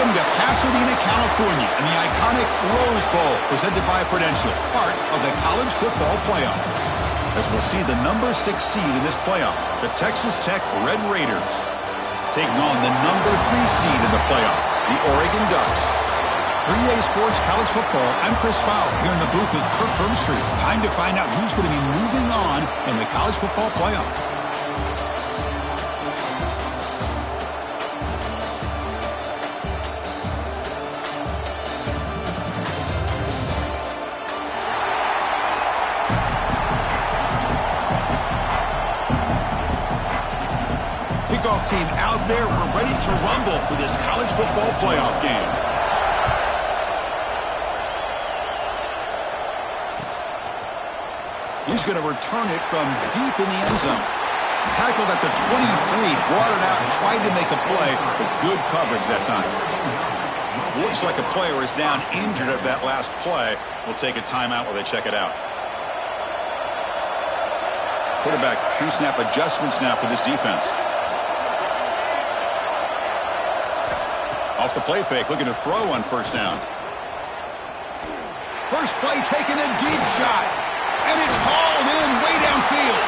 Welcome to Pasadena, California, and the iconic Rose Bowl, presented by Prudential, part of the College Football Playoff. As we'll see the number 6 seed in this playoff, the Texas Tech Red Raiders, taking on the number 3 seed in the playoff, the Oregon Ducks. For EA Sports College Football, I'm Chris Fowler here in the booth with Kirk Herbstreit. Time to find out who's going to be moving on in the College Football Playoff. Kickoff team out there. We're ready to rumble for this College Football Playoff game. He's going to return it from deep in the end zone. Tackled at the 23, brought it out and tried to make a play, but good coverage that time. Looks like a player is down injured at that last play. We'll take a timeout while they check it out. Quarterback pre-snap adjustments now for this defense. Off the play fake, looking to throw on first down. First play taking a deep shot. And it's hauled in way downfield.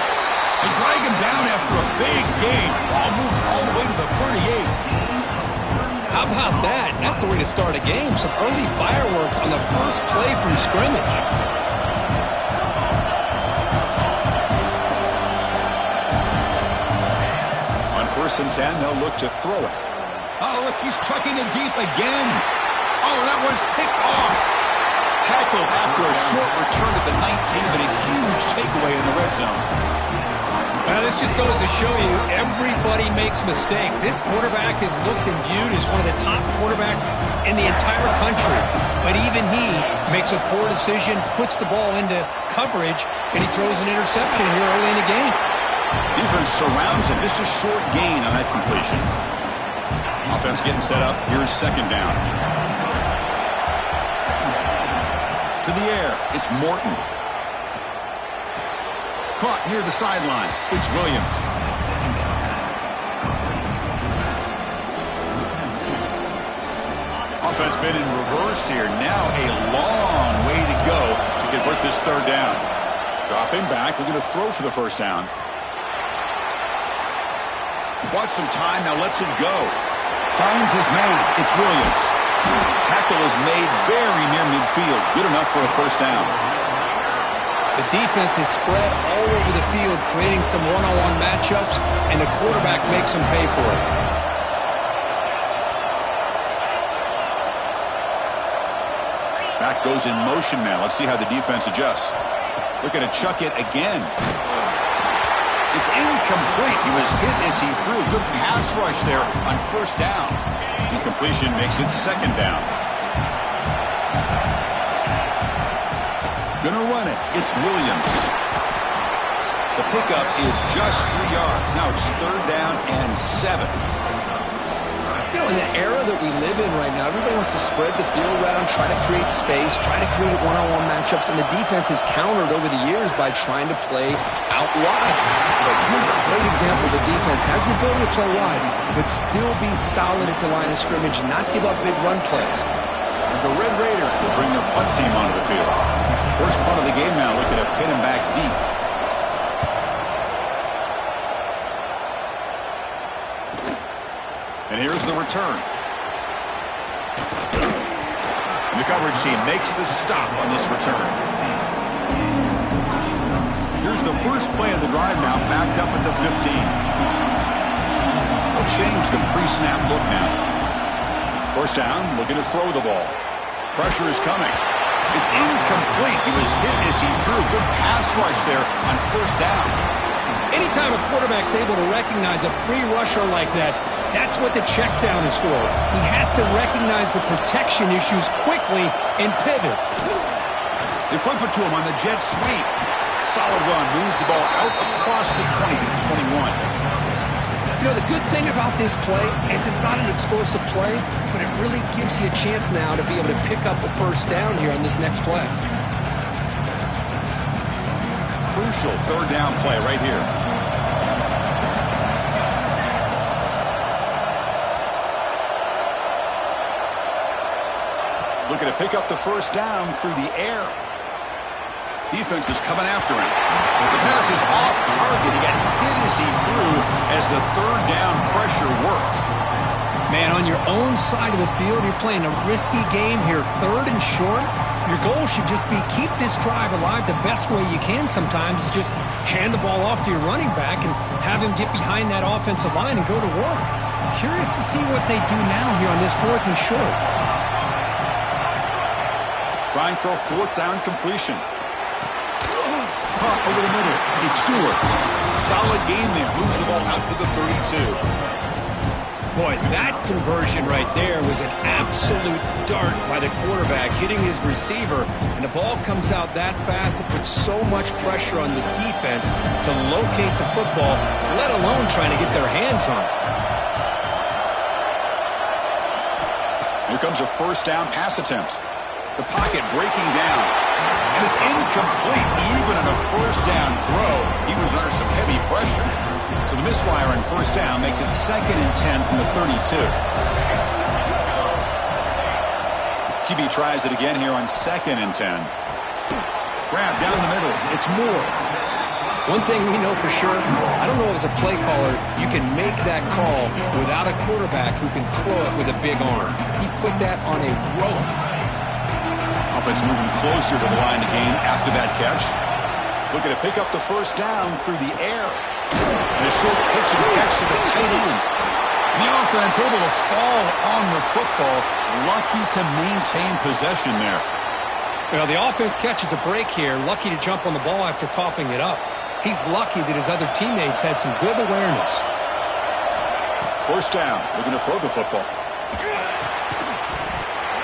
They drag him down after a big gain. Ball moved all the way to the 38. How about that? That's the way to start a game. Some early fireworks on the first play from scrimmage. On 1st and 10, they'll look to throw it. Oh, look, he's chucking it deep again. Oh, that one's picked off. Tackled after a short return to the 19, but a huge takeaway in the red zone. Well, this just goes to show you everybody makes mistakes. This quarterback is looked and viewed as one of the top quarterbacks in the entire country. But even he makes a poor decision, puts the ball into coverage, and he throws an interception here early in the game. Defense surrounds him. Just a short gain on that completion. Offense getting set up. Here's second down. To the air, it's Morton. Caught near the sideline, it's Williams. Offense been in reverse here. Now a long way to go to convert this third down. Dropping back, looking to throw for the first down. Bought some time, now lets it go. Finds his man, it's Williams. Tackle is made very near midfield. Good enough for a first down. The defense is spread all over the field, creating some one-on-one matchups, and the quarterback makes them pay for it. Back goes in motion now. Let's see how the defense adjusts. Looking to chuck it again. It's incomplete. He was hit as he threw. Good pass rush there on first down. Incompletion makes it second down. Gonna run it. It's Williams. The pickup is just 3 yards. Now it's third down and 7. You know, in the era that we live in right now, everybody wants to spread the field around, try to create space, try to create one-on-one matchups, and the defense has countered over the years by trying to play out wide. But here's a great example. The defense has the ability to play wide, but still be solid at the line of scrimmage and not give up big run plays. And the Red Raiders will bring their punt team onto the field. First punt of the game now, looking to pin him back deep. And here's the return. And the coverage team makes the stop on this return. Here's the first play of the drive now, backed up at the 15. They'll change the pre-snap look now. First down, looking to throw the ball. Pressure is coming. It's incomplete. He was hit as he threw. Good pass rush there on first down. Anytime a quarterback's able to recognize a free rusher like that, that's what the check down is for. He has to recognize the protection issues quickly and pivot. They flip it to him on the jet sweep. Solid run. Moves the ball out across the 20 to the 21. You know, the good thing about this play is it's not an explosive play, but it really gives you a chance now to be able to pick up a first down here on this next play. Crucial third down play right here. Looking to pick up the first down through the air. Defense is coming after him. The pass is off target. He got hit as he threw as the third down pressure works. Man, on your own side of the field, you're playing a risky game here, third and short. Your goal should just be keep this drive alive the best way you can sometimes is just hand the ball off to your running back and have him get behind that offensive line and go to work. Curious to see what they do now here on this fourth and short. Trying for a fourth down completion. Caught over the middle. It's Stewart. Solid gain there. Moves the ball out to the 32. Boy, that conversion right there was an absolute dart by the quarterback hitting his receiver, and the ball comes out that fast. It puts so much pressure on the defense to locate the football, let alone trying to get their hands on it. Here comes a first down pass attempt. The pocket breaking down, and it's incomplete. Even on a first down throw, he was under some heavy pressure. So the misfire on first down makes it 2nd and 10 from the 32. QB tries it again here on 2nd and 10. Grab down the middle. It's Moore. One thing we know for sure, I don't know as a play caller, you can make that call without a quarterback who can throw it with a big arm. He put that on a rope. Offense moving closer to the line to gain after that catch. Looking to pick up the first down through the air. And a short pitch and catch to the tight end. The offense able to fall on the football. Lucky to maintain possession there. Well, the offense catches a break here. Lucky to jump on the ball after coughing it up. He's lucky that his other teammates had some good awareness. First down. Looking to throw the football.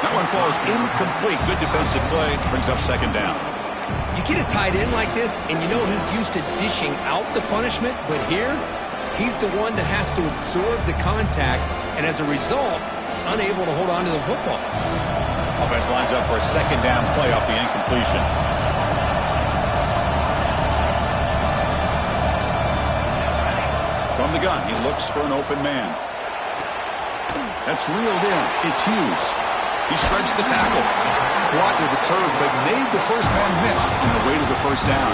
That one falls incomplete. Good defensive play. Brings up 2nd down. You get a tight end like this, and you know he's used to dishing out the punishment, but here, he's the one that has to absorb the contact, and as a result, he's unable to hold on to the football. Offense lines up for a 2nd down play off the incompletion. From the gun, he looks for an open man. That's reeled in. It's Hughes. He shreds the tackle. Brought to the turf, but made the first man miss on the way to the first down.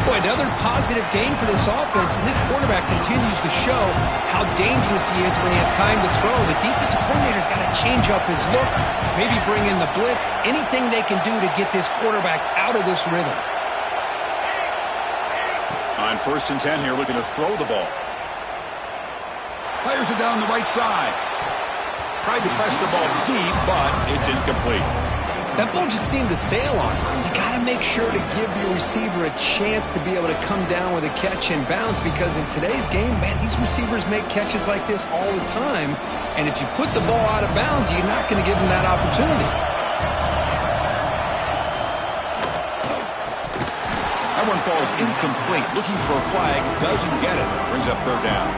Boy, another positive game for this offense, and this quarterback continues to show how dangerous he is when he has time to throw. The defensive coordinator's got to change up his looks, maybe bring in the blitz, anything they can do to get this quarterback out of this rhythm. On 1st and 10 here, looking to throw the ball. Fires it down the right side. Tried to press the ball deep, but it's incomplete. That ball just seemed to sail on him. You got to make sure to give your receiver a chance to be able to come down with a catch and bounce, because in today's game, man, these receivers make catches like this all the time. And if you put the ball out of bounds, you're not going to give them that opportunity. That one falls incomplete. Looking for a flag, doesn't get it. Brings up 3rd down.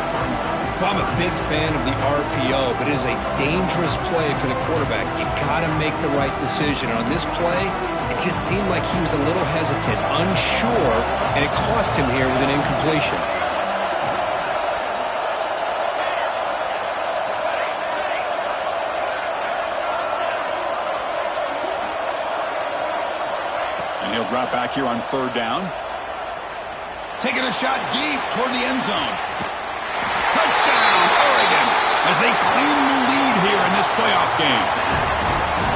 I'm a big fan of the RPO, but it is a dangerous play for the quarterback. You got to make the right decision. On this play, it just seemed like he was a little hesitant, unsure, and it cost him here with an incompletion. And he'll drop back here on 3rd down. Taking a shot deep toward the end zone. Touchdown, Oregon, as they claim the lead here in this playoff game.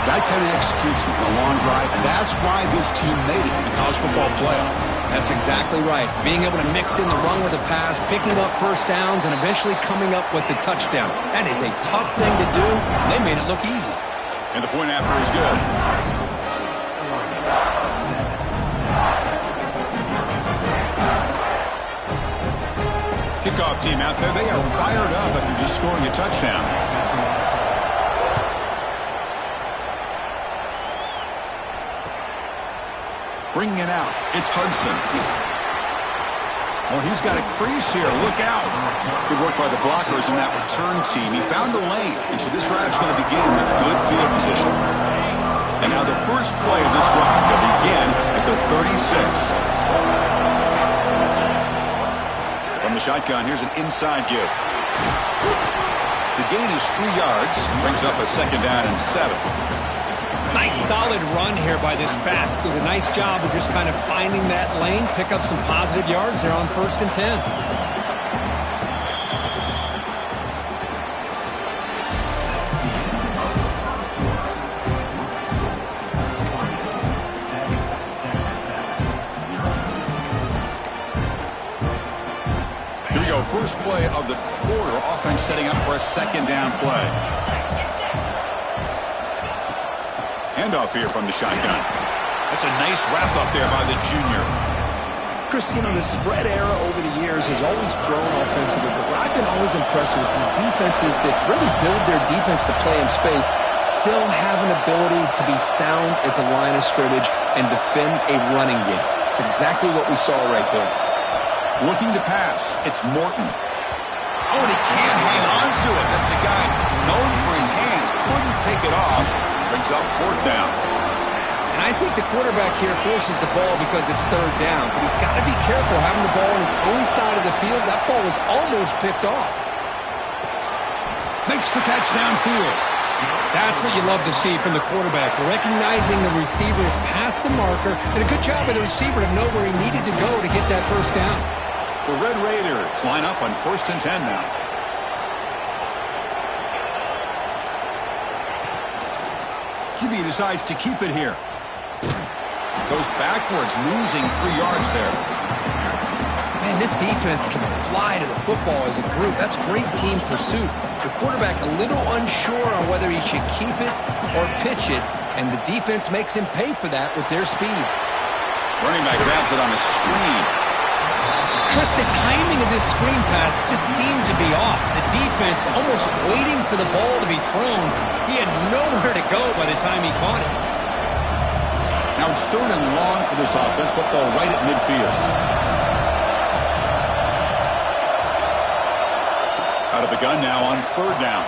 That kind of execution on a long drive, that's why this team made it in the college football playoff. That's exactly right. Being able to mix in the run with the pass, picking up first downs, and eventually coming up with the touchdown. That is a tough thing to do, and they made it look easy. And the point after is good. Kickoff team out there, they are fired up after just scoring a touchdown. Bringing it out, it's Hudson. Oh, he's got a crease here, look out. Good work by the blockers in that return team. He found a lane, and so this drive's going to begin with good field position. And now the first play of this drive will begin at the 36. From the shotgun, here's an inside give. The gain is 3 yards, brings up a 2nd down and 7. Nice solid run here by this back. Did a nice job of just kind of finding that lane, pick up some positive yards there on 1st and 10. Here we go, first play of the quarter. Offense setting up for a 2nd down play. Handoff here from the shotgun. That's a nice wrap up there by the junior. Chris, you know, the spread era over the years has always grown offensively, but what I've been always impressed with the defenses that really build their defense to play in space still have an ability to be sound at the line of scrimmage and defend a running game. It's exactly what we saw right there. Looking to pass, it's Morton. Oh, and he can't hang on to it. That's a guy known for his hands. Couldn't pick it off. Brings up 4th down. And I think the quarterback here forces the ball because it's 3rd down. But he's got to be careful having the ball on his own side of the field. That ball was almost picked off. Makes the catch downfield. That's what you love to see from the quarterback. Recognizing the receivers past the marker. And a good job of the receiver to know where he needed to go to get that 1st down. The Red Raiders line up on 1st and 10 now. QB decides to keep it here. Goes backwards, losing 3 yards there. Man, this defense can fly to the football as a group. That's great team pursuit. The quarterback a little unsure on whether he should keep it or pitch it, and the defense makes him pay for that with their speed. Running back grabs it on a screen. Chris, the timing of this screen pass just seemed to be off. The defense almost waiting for the ball to be thrown. He had nowhere to go by the time he caught it. Now it's 3rd and long for this offense. Football right at midfield. Out of the gun now on 3rd down.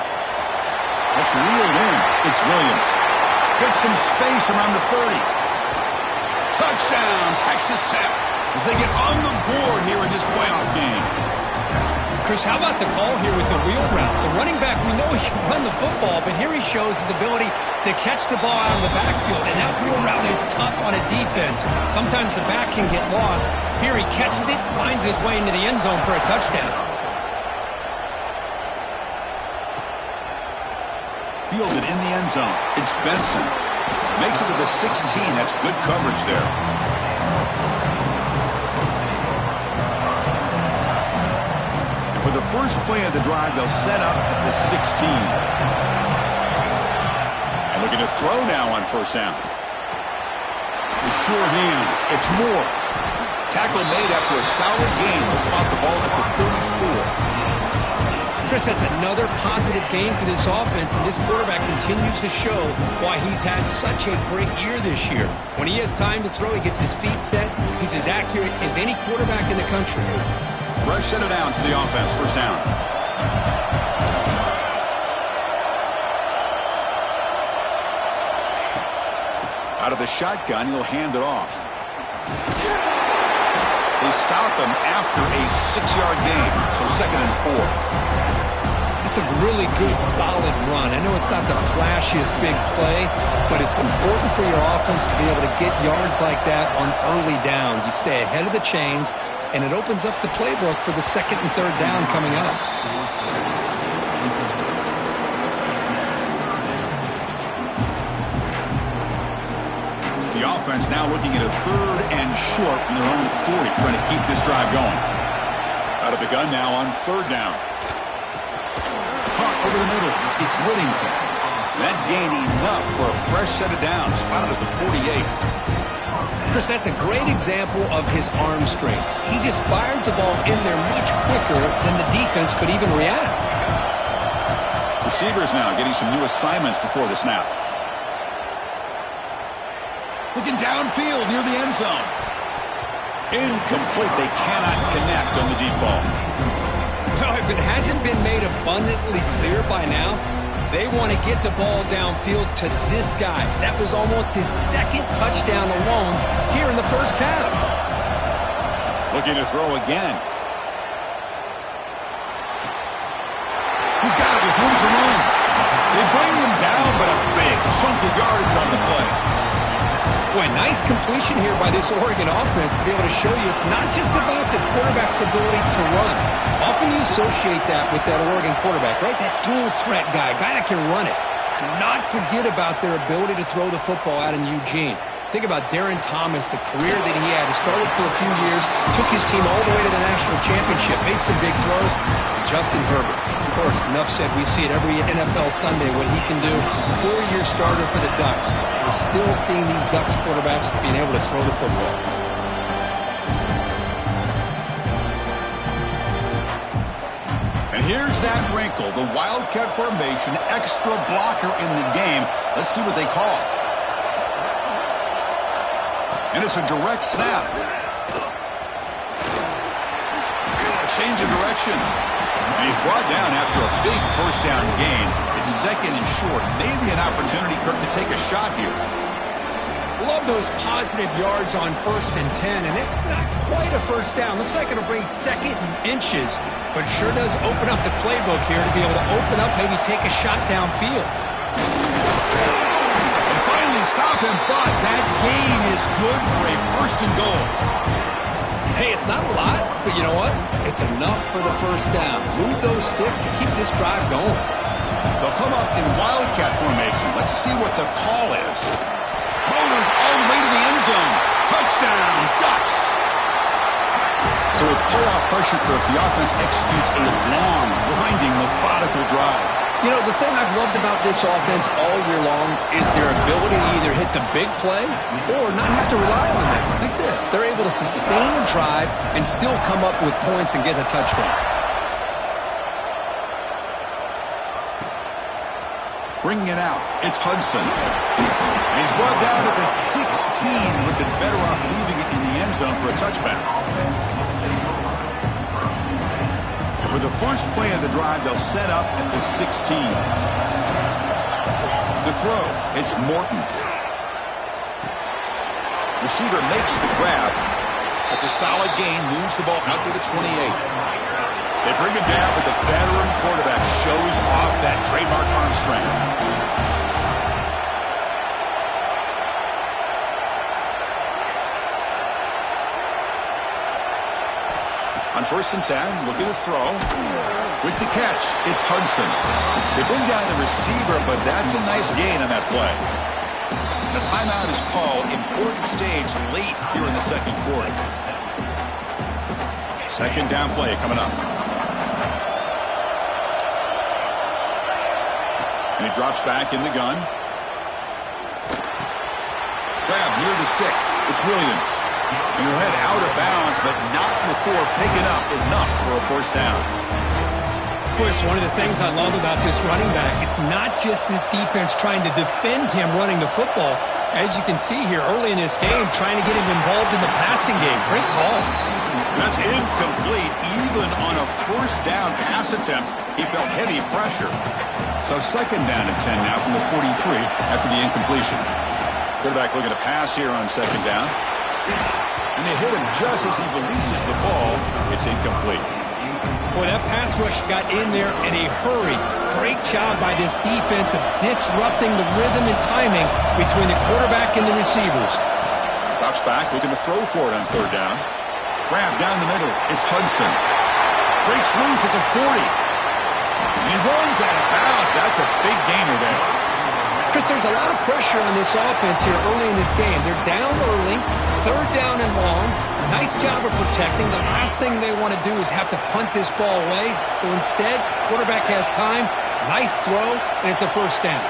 That's reeled in. It's Williams. Gets some space around the 30. Touchdown, Texas Tech, as they get on the board here in this playoff game. Chris, how about the call here with the wheel route? The running back, we know he can run the football, but here he shows his ability to catch the ball out of the backfield, and that wheel route is tough on a defense. Sometimes the back can get lost. Here he catches it, finds his way into the end zone for a touchdown. Fielded in the end zone. It's Benson. Makes it to the 16. That's good coverage there. For the first play of the drive, they'll set up at the 16. And looking to throw now on 1st down. With sure hands, it's Moore. Tackle made after a solid game. Will spot the ball at the 34. Chris, that's another positive game for this offense, and this quarterback continues to show why he's had such a great year this year. When he has time to throw, he gets his feet set. He's as accurate as any quarterback in the country. Fresh set of downs for the offense. 1st down. Out of the shotgun, he'll hand it off. They stop him after a 6-yard gain, so 2nd and 4. It's a really good, solid run. I know it's not the flashiest big play, but it's important for your offense to be able to get yards like that on early downs. You stay ahead of the chains, and it opens up the playbook for the 2nd and 3rd down coming up. The offense now looking at a 3rd and short from their own 40, trying to keep this drive going. Out of the gun now on 3rd down. Caught over the middle. It's Whittington. That gained enough for a fresh set of downs. Spotted at the 48. Chris, that's a great example of his arm strength. He just fired the ball in there much quicker than the defense could even react. Receivers now getting some new assignments before the snap. Looking downfield near the end zone. Incomplete. They cannot connect on the deep ball. Well, if it hasn't been made abundantly clear by now, they want to get the ball downfield to this guy. That was almost his 2nd touchdown alone here in the 1st half. Looking to throw again. He's got it with room to run. They bring him down, but a big chunky yardage on the play. Boy, nice completion here by this Oregon offense to be able to show you it's not just about the quarterback's ability to run. Often you associate that with that Oregon quarterback, right? That dual threat guy that can run it. Do not forget about their ability to throw the football out in Eugene. Think about Darren Thomas, the career that he had. He started for a few years, took his team all the way to the national championship, made some big throws. Justin Herbert. Of course, enough said, we see it every NFL Sunday what he can do. 4-year starter for the Ducks. We're still seeing these Ducks quarterbacks being able to throw the football. And here's that wrinkle, the Wildcat formation, extra blocker in the game. Let's see what they call. And it's a direct snap. A change of direction. And he's brought down after a big first down gain. It's second and short. Maybe an opportunity, Kirk, to take a shot here. Love those positive yards on 1st and 10, and it's not quite a first down. Looks like it'll bring second and inches, but it sure does open up the playbook here to be able to open up, maybe take a shot downfield. And finally stop him, but that gain is good for a 1st and goal. Hey, it's not a lot, but you know what? It's enough for the first down. Move those sticks and keep this drive going. They'll come up in Wildcat formation. Let's see what the call is. Motors all the way to the end zone. Touchdown, Ducks. So with playoff pressure, Kirk, the offense executes a long, grinding, methodical drive. You know, the thing I've loved about this offense all year long is their ability to either hit the big play or not have to rely on them. Like this. They're able to sustain a drive and still come up with points and get a touchdown. Bringing it out, it's Hudson. And he's brought down at the 16. Would have been better off leaving it in the end zone for a touchback. For the first play of the drive, they'll set up at the 16. To throw, it's Morton. Receiver makes the grab. That's a solid gain, moves the ball out to the 28. They bring it down, but the veteran quarterback shows off that trademark arm strength. On 1st and 10, looking to throw. With the catch, it's Hudson. They bring down the receiver, but that's a nice gain on that play. The timeout is called. Important stage late here in the second quarter. Second down play coming up. And he drops back in the gun. Grab near the sticks. It's Williams. And he'll head out of bounds, but not before picking up enough for a first down. Of course, one of the things I love about this running back, it's not just this defense trying to defend him running the football. As you can see here early in this game, trying to get him involved in the passing game. Great call. That's incomplete. Even on a first down pass attempt, he felt heavy pressure. So second down and 10 now from the 43 after the incompletion. Quarterback looking to pass here on second down. And they hit him just as he releases the ball. It's incomplete. Boy, that pass rush got in there in a hurry. Great job by this defense of disrupting the rhythm and timing between the quarterback and the receivers. Drops back, looking to throw for it on third down. Grab down the middle. It's Hudson. Breaks loose at the 40. And he runs out of bounds. That's a big gainer there. Chris, there's a lot of pressure on this offense here early in this game. They're down early, third down and long. Nice job of protecting. The last thing they want to do is have to punt this ball away. So instead, quarterback has time, nice throw, and it's a first down.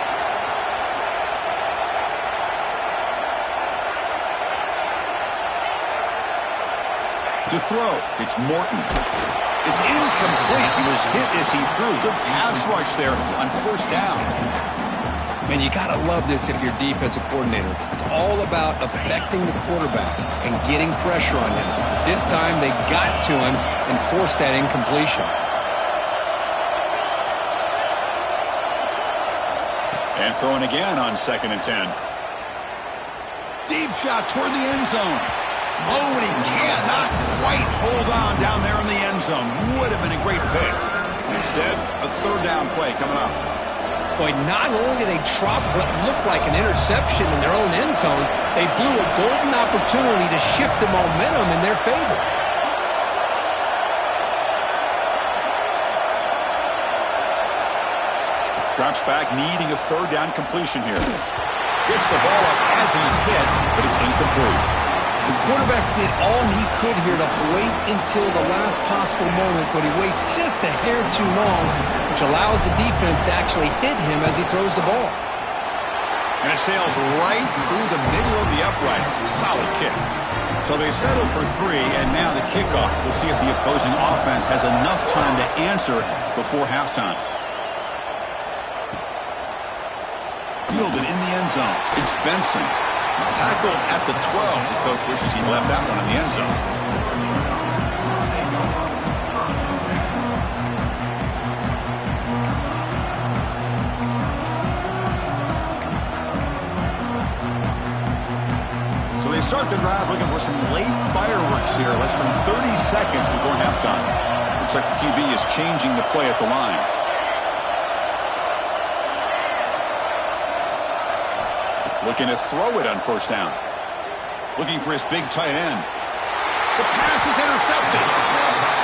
To throw, it's Morton. It's incomplete. He was hit as he threw. Good pass rush there on first down. Man, you got to love this if you're defensive coordinator. It's all about affecting the quarterback and getting pressure on him. This time, they got to him and forced that incompletion. And throwing again on second and 10. Deep shot toward the end zone. Oh, and he cannot quite hold on down there in the end zone. Would have been a great pick. Instead, a third down play coming up. Boy, not only did they drop what looked like an interception in their own end zone, they blew a golden opportunity to shift the momentum in their favor. Drops back, needing a third down completion here. Gets the ball up as he's hit, but it's incomplete. The quarterback did all he could here to wait until the last possible moment, but he waits just a hair too long, which allows the defense to actually hit him as he throws the ball. And it sails right through the middle of the uprights. Solid kick. So they settle for 3, and now the kickoff. We'll see if the opposing offense has enough time to answer before halftime. Fielded in the end zone. It's Benson. Tackled at the 12. The coach wishes he left that one in the end zone. So they start the drive looking for some late fireworks here. Less than 30 seconds before halftime. Looks like the QB is changing the play at the line. Looking to throw it on first down. Looking for his big tight end. The pass is intercepted.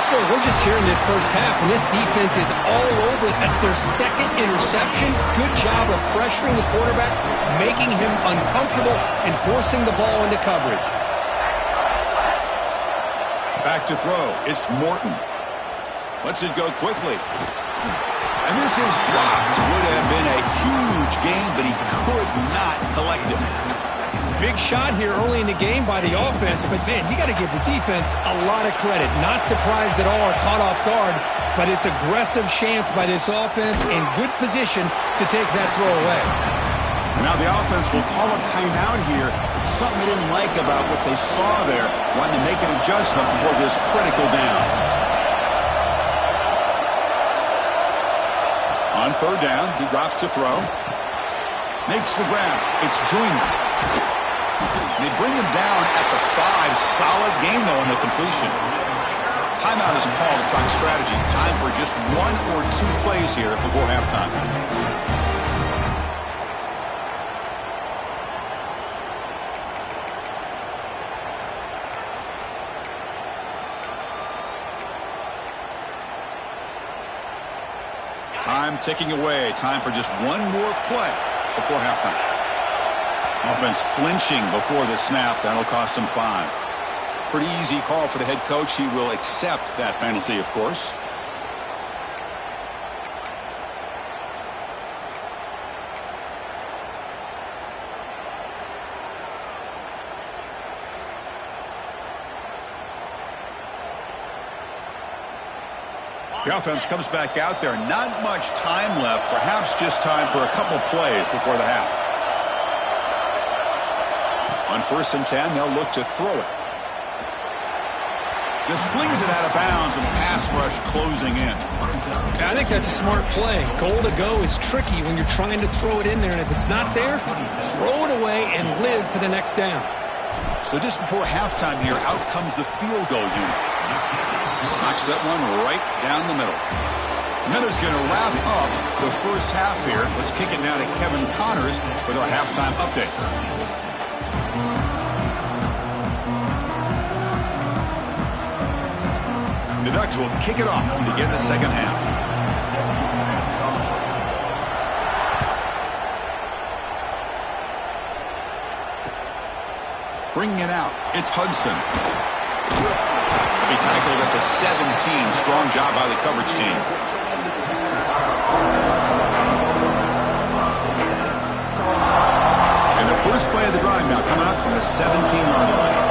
Boy, we're just here in this first half, and this defense is all over it. That's their second interception. Good job of pressuring the quarterback, making him uncomfortable, and forcing the ball into coverage. Back to throw. It's Morton. Lets it go quickly. And this is dropped. Would have been a huge gain, but he could not collect it. Big shot here early in the game by the offense, but man, you got to give the defense a lot of credit. Not surprised at all or caught off guard, but it's aggressive chance by this offense in good position to take that throw away. And now the offense will call a timeout here. Something they didn't like about what they saw there. Wanting to make an adjustment for this critical down. On third down, he drops to throw. Makes the grab. It's Joyner. They bring him down at the 5. Solid game, though, on the completion. Timeout is called to talk strategy. Time for just 1 or 2 plays here before halftime. Time ticking away. Time for just 1 more play before halftime. Offense flinching before the snap. That'll cost him 5. Pretty easy call for the head coach. He will accept that penalty, of course. The offense comes back out there. Not much time left. Perhaps just time for a couple plays before the half. On 1st and 10, they'll look to throw it. Just flings it out of bounds, and the pass rush closing in. I think that's a smart play. Goal to go is tricky when you're trying to throw it in there, and if it's not there, throw it away and live for the next down. So just before halftime here, out comes the field goal unit. Knocks that one right down the middle. Miller's going to wrap up the first half here. Let's kick it now to Kevin Connors with our halftime update. The Ducks will kick it off to begin the second half. Bringing it out, it's Hudson. He tackled at the 17. Strong job by the coverage team. And the first play of the drive now coming up from the 17-yard line.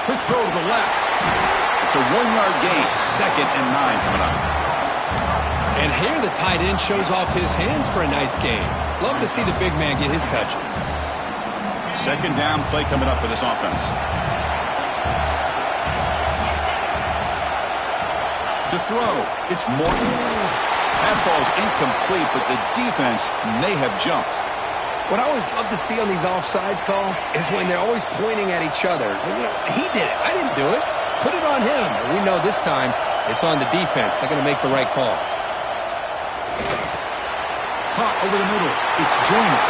Quick throw to the left. It's a 1-yard gain. 2nd and 9 coming up. And here the tight end shows off his hands for a nice gain. Love to see the big man get his touches. 2nd down play coming up for this offense. To throw, it's Morton. Pass ball is incomplete, but the defense may have jumped. What I always love to see on these offsides call is when they're always pointing at each other. You know, he did it. I didn't do it. put it on him. We know this time it's on the defense. They're going to make the right call. Caught over the middle. It's Joyner.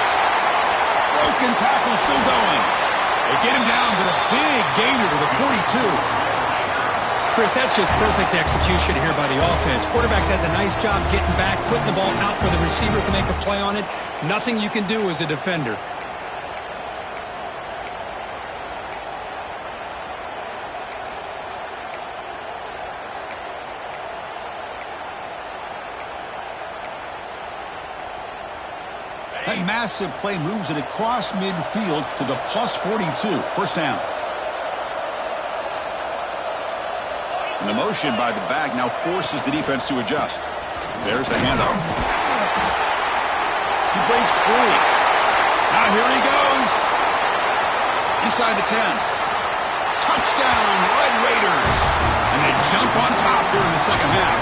Broken tackle still going. They get him down, but a big gainer to the 42. Chris, that's just perfect execution here by the offense. Quarterback does a nice job getting back, putting the ball out where the receiver can make a play on it. Nothing you can do as a defender. That massive play moves it across midfield to the plus 42. First down. And the motion by the back now forces the defense to adjust. There's the handoff. He breaks free. Now here he goes. Inside the 10. Touchdown, Red Raiders. And they jump on top here in the second half.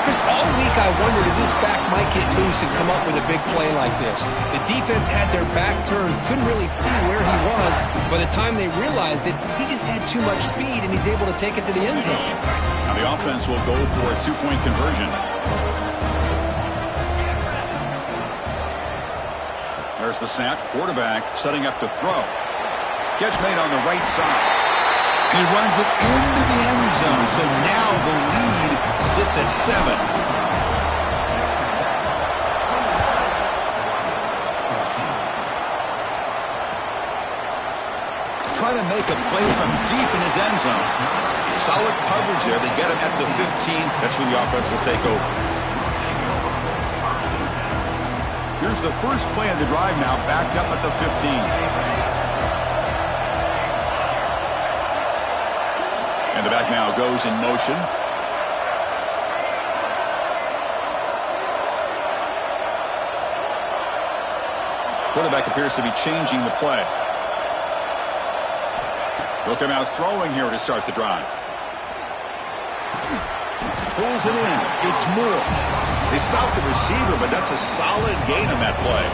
Chris, all week I wondered if this back might get loose and come up with a big play like this. The defense had their back turned, couldn't really see where he was. By the time they realized it, he just had too much speed, and he's able to take it to the end zone. Now the offense will go for a two-point conversion. There's the snap. Quarterback setting up to throw. Catch made on the right side. He runs it into the end zone, so now the lead sits at 7. Trying to make a play from deep in his end zone. Solid coverage there. They get him at the 15. That's where the offense will take over. Here's the first play of the drive now, backed up at the 15. And the back now goes in motion. Quarterback appears to be changing the play. They'll come out throwing here to start the drive. Pulls it in. It's Moore. They stop the receiver, but that's a solid gain on that play.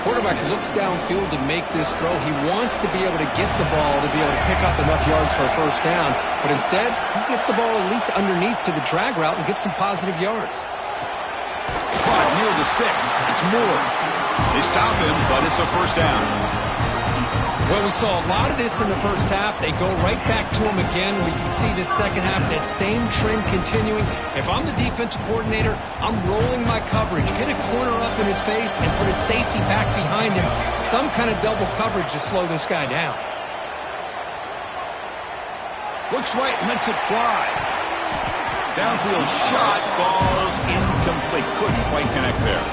Quarterback looks downfield to make this throw. He wants to be able to get the ball to be able to pick up enough yards for a first down. But instead, he gets the ball at least underneath to the drag route and gets some positive yards. Caught near the sticks. It's Moore. They stop him, but it's a first down. Well, we saw a lot of this in the first half. They go right back to him again. We can see this second half, that same trend continuing. If I'm the defensive coordinator, I'm rolling my coverage. Get a corner up in his face and put a safety back behind him. Some kind of double coverage to slow this guy down. Looks right, lets it fly. Downfield shot falls incomplete. Couldn't quite connect there.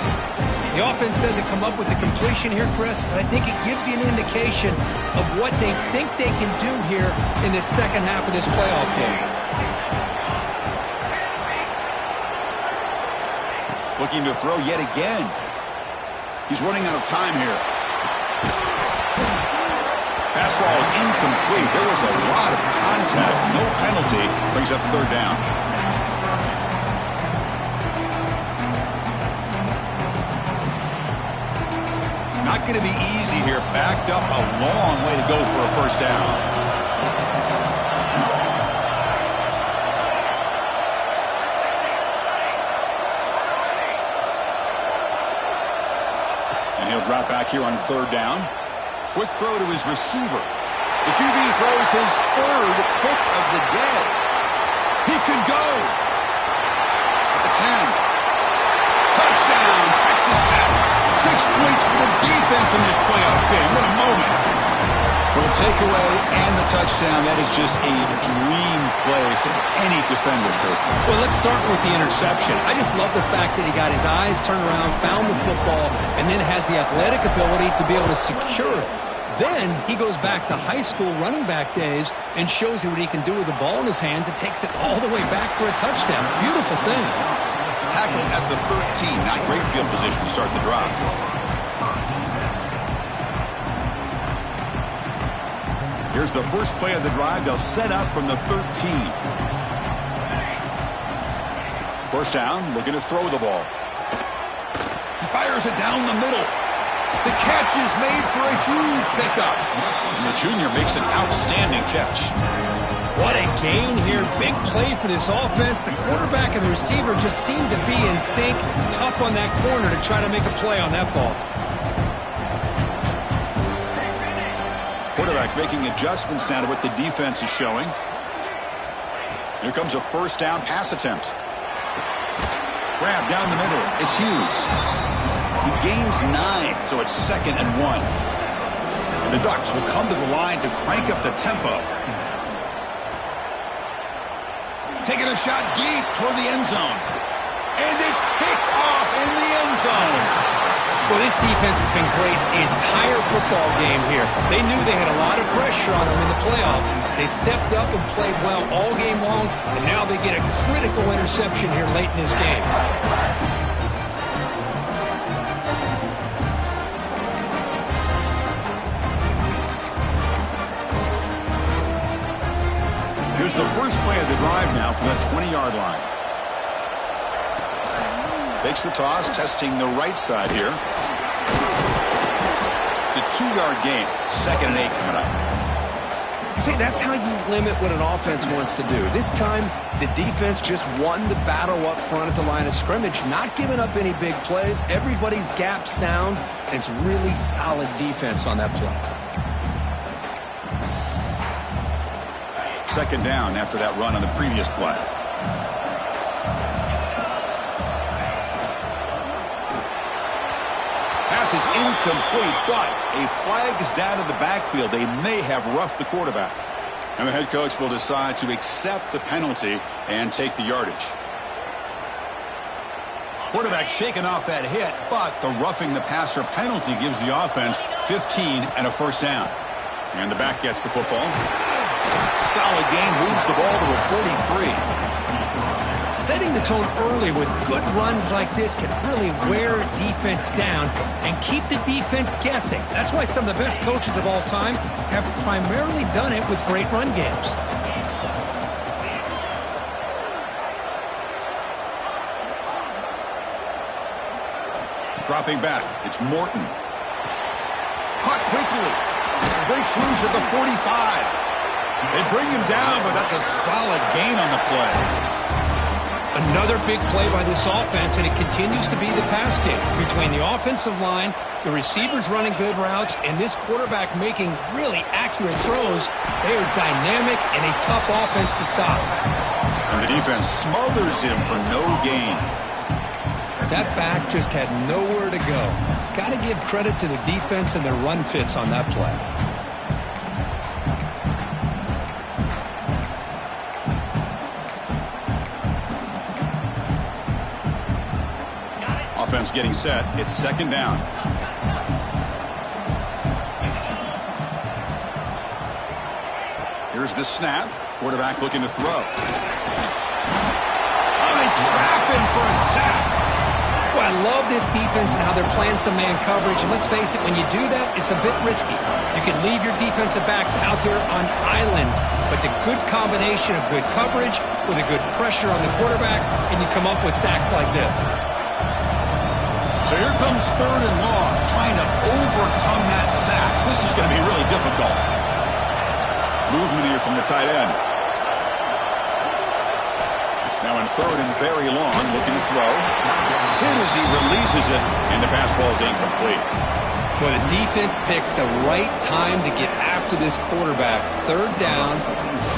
The offense doesn't come up with the completion here, Chris, but I think it gives you an indication of what they think they can do here in the second half of this playoff game. Looking to throw yet again. He's running out of time here. Pass ball is incomplete. There was a lot of contact. No penalty. Brings up third down. Not going to be easy here. Backed up a long way to go for a first down. And he'll drop back here on third down. Quick throw to his receiver. The QB throws his third pick of the day. He could go. At the 10. Touchdown, Texas Tech. 6 points for the defense in this playoff game. What a moment. Well, the takeaway and the touchdown, that is just a dream play for any defender, Kurt. Well, let's start with the interception. I just love the fact that he got his eyes turned around, found the football, and then has the athletic ability to be able to secure it. Then he goes back to high school running back days and shows you what he can do with the ball in his hands and takes it all the way back for a touchdown. Beautiful thing. Tackle at the 13. Not great field position to start the drive. Here's the first play of the drive. They'll set up from the 13. First down, looking to throw the ball. He fires it down the middle. The catch is made for a huge pickup. And the junior makes an outstanding catch. What a gain here. Big play for this offense. The quarterback and the receiver just seem to be in sync. Tough on that corner to try to make a play on that ball. Quarterback making adjustments now to what the defense is showing. Here comes a first down pass attempt. Grab down the middle. It's Hughes. He gains 9, so it's 2nd and 1. And the Ducks will come to the line to crank up the tempo. Taking a shot deep toward the end zone. And it's picked off in the end zone. Well, this defense has been great the entire football game here. They knew they had a lot of pressure on them in the playoff. They stepped up and played well all game long, and now they get a critical interception here late in this game. Here's the first play of the drive now from the 20-yard line. Takes the toss, testing the right side here. It's a 2-yard gain. 2nd and 8 coming up. See, that's how you limit what an offense wants to do. This time, the defense just won the battle up front at the line of scrimmage, not giving up any big plays. Everybody's gap sound, and it's really solid defense on that play. 2nd down after that run on the previous play. Pass is incomplete, but a flag is down in the backfield. They may have roughed the quarterback. And the head coach will decide to accept the penalty and take the yardage. Quarterback shaking off that hit, but the roughing the passer penalty gives the offense 15 and a first down. And the back gets the football. Solid gain, moves the ball to a 43. Setting the tone early with good runs like this can really wear a defense down and keep the defense guessing. That's why some of the best coaches of all time have primarily done it with great run games. Dropping back, it's Morton. Caught quickly. Breaks loose at the 45. They bring him down, but that's a solid gain on the play. Another big play by this offense, and it continues to be the pass game. Between the offensive line, the receivers running good routes, and this quarterback making really accurate throws, they are dynamic and a tough offense to stop. And the defense smothers him for no gain. That back just had nowhere to go. Got to give credit to the defense and their run fits on that play. Offense getting set. It's 2nd down. Here's the snap. Quarterback looking to throw. Oh, they trap him for a sack. Well, I love this defense and how they're playing some man coverage. And let's face it, when you do that, it's a bit risky. You can leave your defensive backs out there on islands, but the good combination of good coverage with a good pressure on the quarterback, and you come up with sacks like this. So here comes 3rd and long, trying to overcome that sack. This is going to be really difficult. Movement here from the tight end. Now in 3rd and very long, looking to throw. Hit as he releases it, and the pass ball is incomplete. Well, the defense picks the right time to get after this quarterback. 3rd down,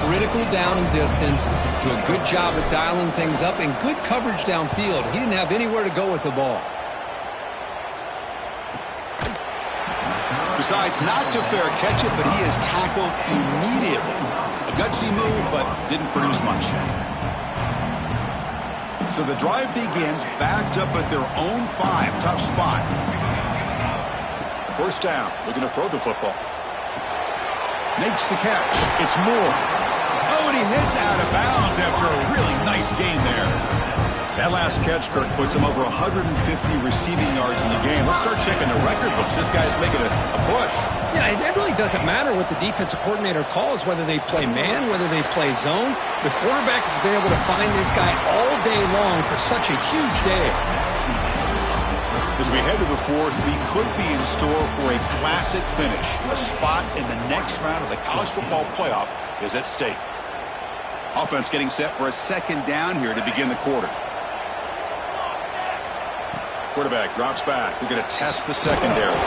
critical down and distance. Do a good job of dialing things up and good coverage downfield. He didn't have anywhere to go with the ball. Decides not to fair catch it, but he is tackled immediately. A gutsy move, but didn't produce much. So the drive begins backed up at their own 5. Tough spot. First down. Looking to throw the football. Makes the catch. It's Moore. Oh, and he hits out of bounds after a really nice gain there. That last catch, Kirk, puts him over 150 receiving yards in the game. Let's start checking the record books. This guy's making a push. Yeah, it really doesn't matter what the defensive coordinator calls, whether they play man, whether they play zone. The quarterback has been able to find this guy all day long for such a huge day. As we head to the fourth, we could be in store for a classic finish. A spot in the next round of the college football playoff is at stake. Offense getting set for a second down here to begin the quarter. Quarterback drops back. We're going to test the secondary.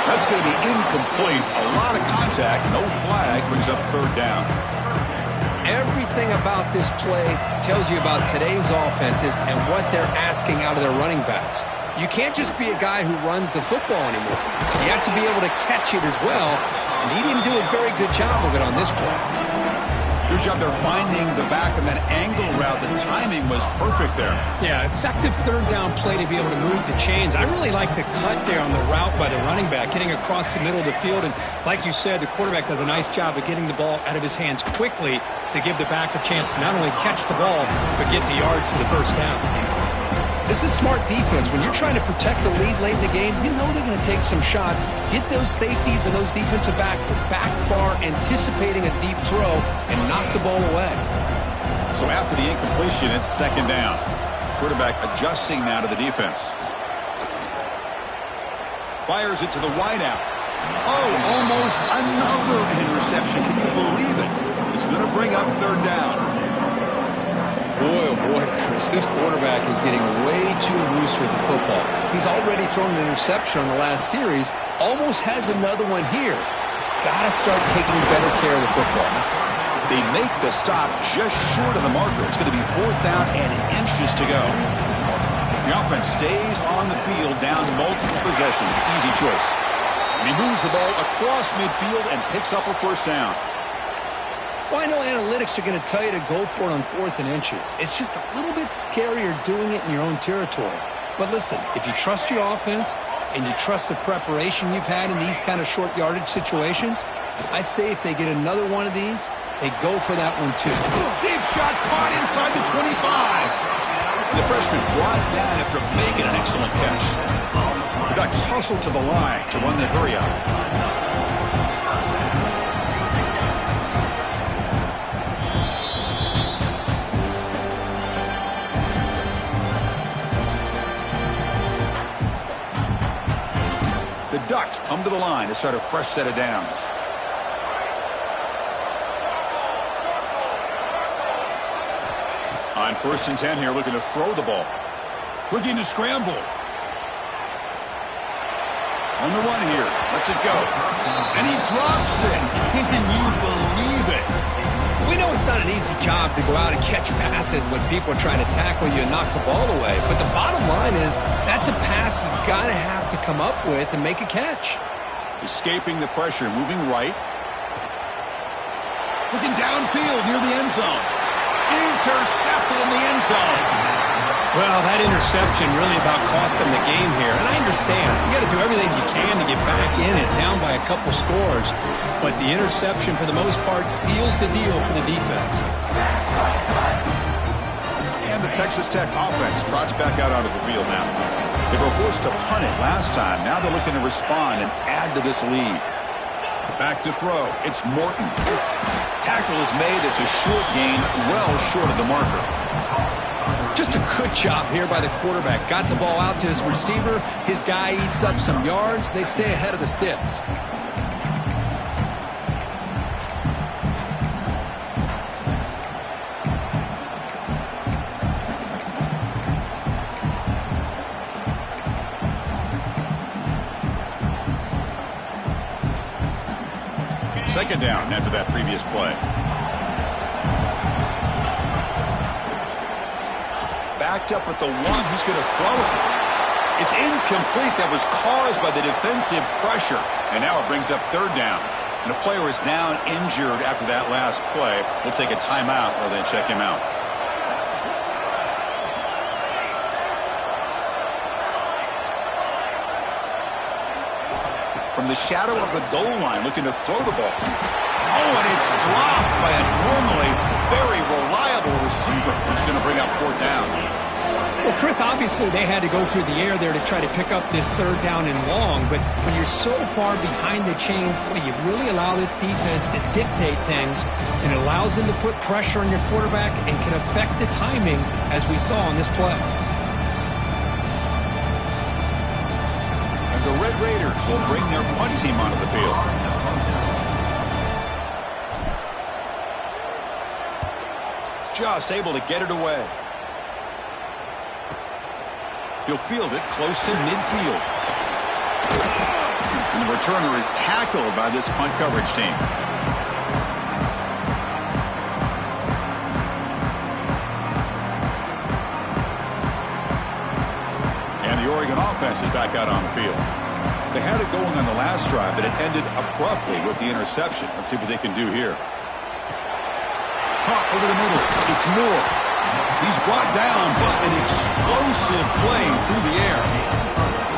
That's going to be incomplete. A lot of contact. No flag. Brings up third down. Everything about this play tells you about today's offenses and what they're asking out of their running backs. You can't just be a guy who runs the football anymore. You have to be able to catch it as well, and he didn't do a very good job of it on this play. Good job there finding the back and that angle route. The timing was perfect there. Yeah, effective third down play to be able to move the chains. I really like the cut there on the route by the running back, getting across the middle of the field. And like you said, the quarterback does a nice job of getting the ball out of his hands quickly to give the back a chance to not only catch the ball, but get the yards for the first down. This is smart defense. When you're trying to protect the lead late in the game, you know they're going to take some shots, get those safeties and those defensive backs back far, anticipating a deep throw, and knock the ball away. So after the incompletion, it's second down. Quarterback adjusting now to the defense. Fires it to the wideout. Oh, almost another interception. Can you believe it? It's going to bring up third down. Boy, oh boy, Chris, this quarterback is getting way too loose with the football. He's already thrown an interception on the last series, almost has another one here. He's got to start taking better care of the football. They make the stop just short of the marker. It's going to be fourth down and inches to go. The offense stays on the field down multiple possessions. Easy choice. And he moves the ball across midfield and picks up a first down. Well, I know analytics are going to tell you to go for it on fourth and inches. It's just a little bit scarier doing it in your own territory. But listen, if you trust your offense and you trust the preparation you've had in these kind of short yardage situations, I say if they get another one of these, they go for that one too. Deep shot caught inside the 25. And the freshman brought down after making an excellent catch. The Ducks hustle to the line to run the hurry up. The Ducks come to the line to start a fresh set of downs. On 1st and 10 here, looking to throw the ball. Looking to scramble. On the run here. Lets it go. And he drops it. Can you believe it? We know it's not an easy job to go out and catch passes when people are trying to tackle you and knock the ball away. But the bottom line is that's a pass you've got to have to come up with and make a catch. Escaping the pressure, moving right. Looking downfield near the end zone. Intercepted in the end zone. Well, that interception really about cost them the game here. And I understand. You got to do everything you can to get back in it, down by a couple scores. But the interception, for the most part, seals the deal for the defense. And the Texas Tech offense trots back out onto the field now. They were forced to punt it last time. Now they're looking to respond and add to this lead. Back to throw. It's Morton. Tackle is made. It's a short gain, well short of the marker. Just a good job here by the quarterback. Got the ball out to his receiver. His guy eats up some yards. They stay ahead of the sticks. Second down after that previous play. Backed up at the one. He's going to throw it. It's incomplete. That was caused by the defensive pressure. And now it brings up third down. And the player is down injured after that last play. We'll take a timeout rather than check him out. From the shadow of the goal line, looking to throw the ball. Oh, and it's dropped by a normally very reliable receiver who's going to bring up fourth down. Well, Chris, obviously they had to go through the air there to try to pick up this third down and long, but when you're so far behind the chains, boy, you really allow this defense to dictate things, and it allows them to put pressure on your quarterback and can affect the timing, as we saw on this play. returns will bring their punt team onto the field. Just able to get it away. He'll field it close to midfield. And the returner is tackled by this punt coverage team. And the Oregon offense is back out on the field. They had it going on the last drive, but it ended abruptly with the interception. Let's see what they can do here. Caught over the middle. It's Moore. He's brought down, but an explosive play through the air.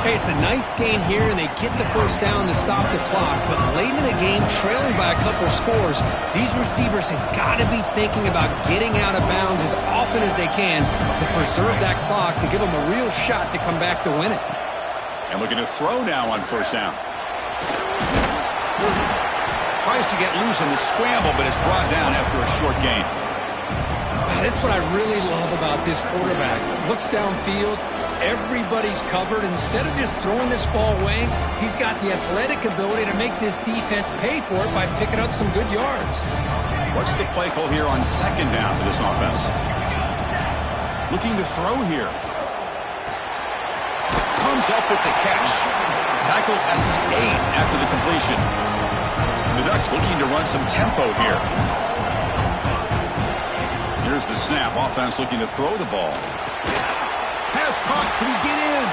Hey, it's a nice gain here, and they get the first down to stop the clock. But late in the game, trailing by a couple scores, these receivers have got to be thinking about getting out of bounds as often as they can to preserve that clock, to give them a real shot to come back to win it. And looking to throw now on first down. Tries to get loose in the scramble, but is brought down after a short gain. That's what I really love about this quarterback. Looks downfield, everybody's covered. Instead of just throwing this ball away, he's got the athletic ability to make this defense pay for it by picking up some good yards. What's the play call here on second down for this offense? Looking to throw here. Comes up with the catch. Tackled at the 8 after the completion. The Ducks looking to run some tempo here. Here's the snap. Offense looking to throw the ball. Pass caught. Can he get in?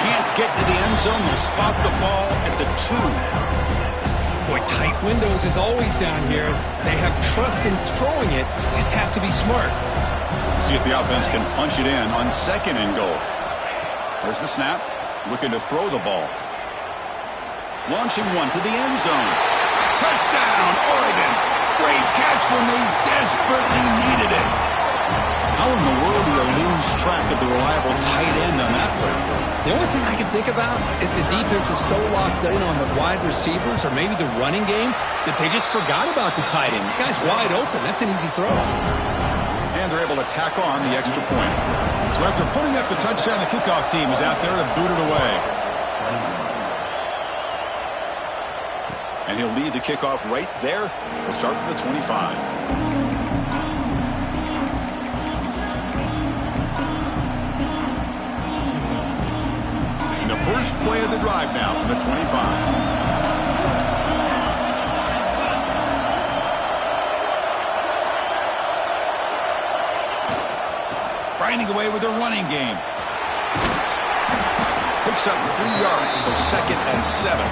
Can't get to the end zone. They'll spot the ball at the 2. Boy, tight windows is always down here. They have trust in throwing it. You just have to be smart. See if the offense can punch it in on second and goal. There's the snap. Looking to throw the ball. Launching one to the end zone. Touchdown, Oregon. Great catch when they desperately needed it. How in the world do you lose track of the reliable tight end on that play? The only thing I can think about is the defense is so locked in on the wide receivers or maybe the running game that they just forgot about the tight end. The guy's wide open. That's an easy throw. And they're able to tack on the extra point. So after putting up the touchdown, the kickoff team is out there to boot it away. And he'll lead the kickoff right there. He'll start from the 25. And the first play of the drive now from the 25. Grinding away with a running game. Picks up 3 yards, so second and 7.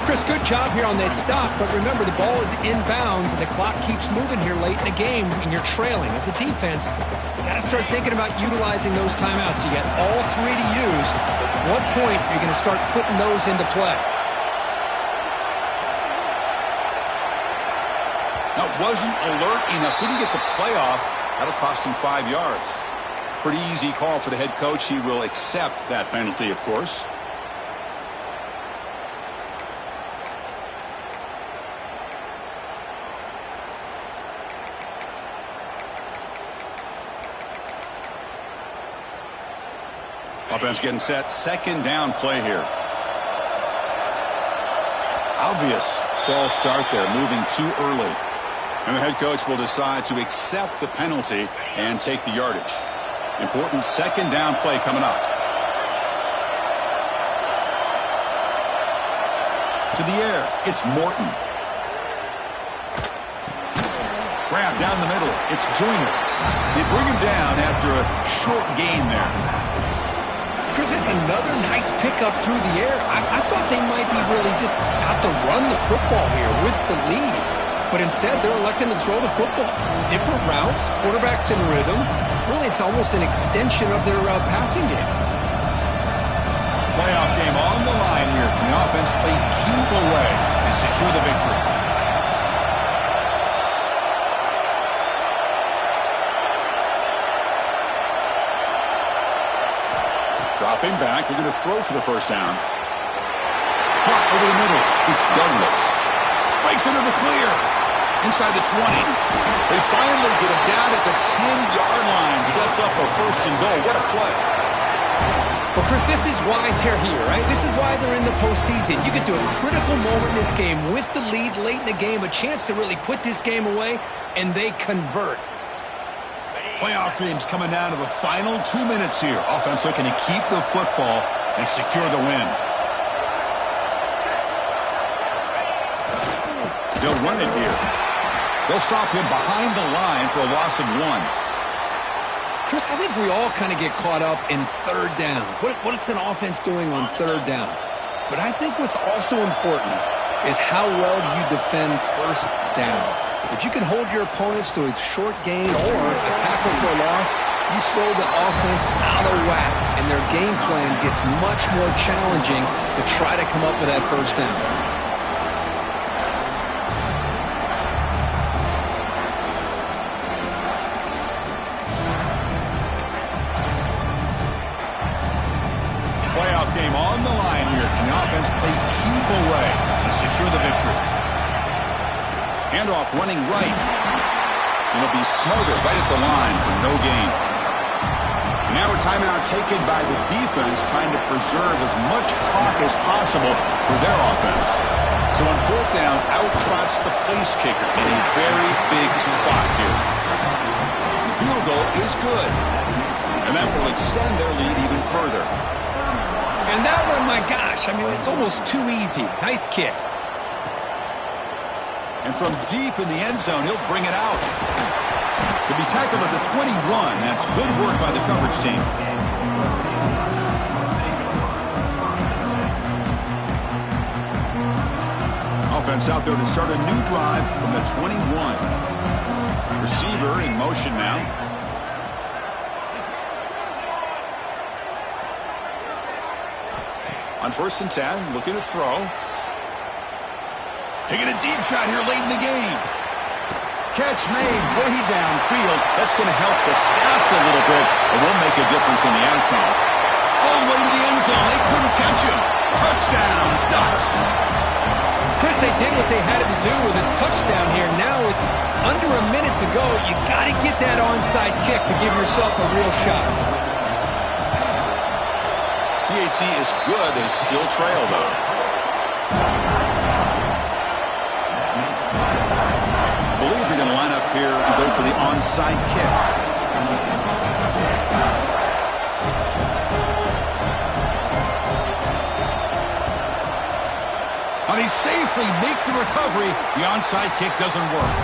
Chris, good job here on that stop, but remember the ball is inbounds and the clock keeps moving here late in the game and you're trailing. As a defense, you got to start thinking about utilizing those timeouts. You got all 3 to use. At what point are you going to start putting those into play? Now, wasn't alert enough, didn't get the play off. That'll cost him 5 yards. Pretty easy call for the head coach. He will accept that penalty, of course. Offense getting set. Second down play here. Obvious false start there, moving too early. And the head coach will decide to accept the penalty and take the yardage. Important second down play coming up. To the air, it's Morton. Grab down the middle, it's Joyner. They bring him down after a short gain there. Chris, it's another nice pickup through the air. I thought they might be really just out to run the football here with the lead. But instead, they're electing to throw the football. Different routes, quarterbacks in rhythm. Really, it's almost an extension of their passing game. Playoff game on the line here. The offense played keep away and secure the victory. Dropping back, they're going to throw for the first down. Caught over the middle. It's Douglas. Breaks into the clear. Inside the 20. They finally get him down at the 10-yard line. Sets up a first and goal. What a play. Well, Chris, this is why they're here, right? This is why they're in the postseason. You get to a critical moment in this game with the lead late in the game, a chance to really put this game away, and they convert. Playoff teams coming down to the final 2 minutes here. Offense looking to keep the football and secure the win. They'll run it here. They'll stop him behind the line for a loss of 1. Chris, I think we all kind of get caught up in third down. What's an offense doing on third down? But I think what's also important is how well you defend first down. If you can hold your opponents to a short gain or a tackle for a loss, you throw the offense out of whack, and their game plan gets much more challenging to try to come up with that first down. Game on the line here. Can the offense play keep away and secure the victory? Handoff running right. It'll be smothered right at the line for no gain. And now a timeout taken by the defense, trying to preserve as much clock as possible for their offense. So on fourth down, out trots the place kicker in a very big spot here. The field goal is good, and that will extend their lead even further. And that one, my gosh, I mean, it's almost too easy. Nice kick. And from deep in the end zone, he'll bring it out. He'll be tackled at the 21. That's good work by the coverage team. Offense out there to start a new drive from the 21. Receiver in motion now. On 1st and 10, looking to throw. Taking a deep shot here late in the game. Catch made way downfield. That's going to help the stats a little bit, but won't make a difference in the outcome. All the way to the end zone. They couldn't catch him. Touchdown, Ducks. Chris, they did what they had to do with this touchdown here. Now with under a minute to go, you got to get that onside kick to give yourself a real shot. PHC is good. They still trail, though. I believe they're going to line up here and go for the onside kick. They safely make the recovery. The onside kick doesn't work.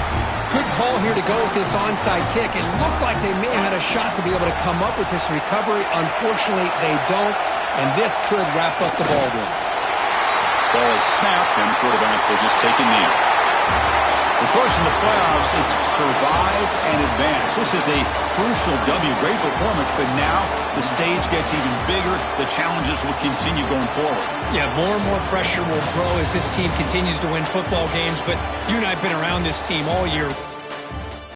Good call here to go with this onside kick. It looked like they may have had a shot to be able to come up with this recovery. Unfortunately, they don't, and this could wrap up the ball game. Ball is snapped, and the quarterback will just take a knee. Of course, in the playoffs, it's survive and advance. This is a crucial W. Great performance, but now the stage gets even bigger. The challenges will continue going forward. Yeah, more and more pressure will grow as this team continues to win football games, but you and I have been around this team all year.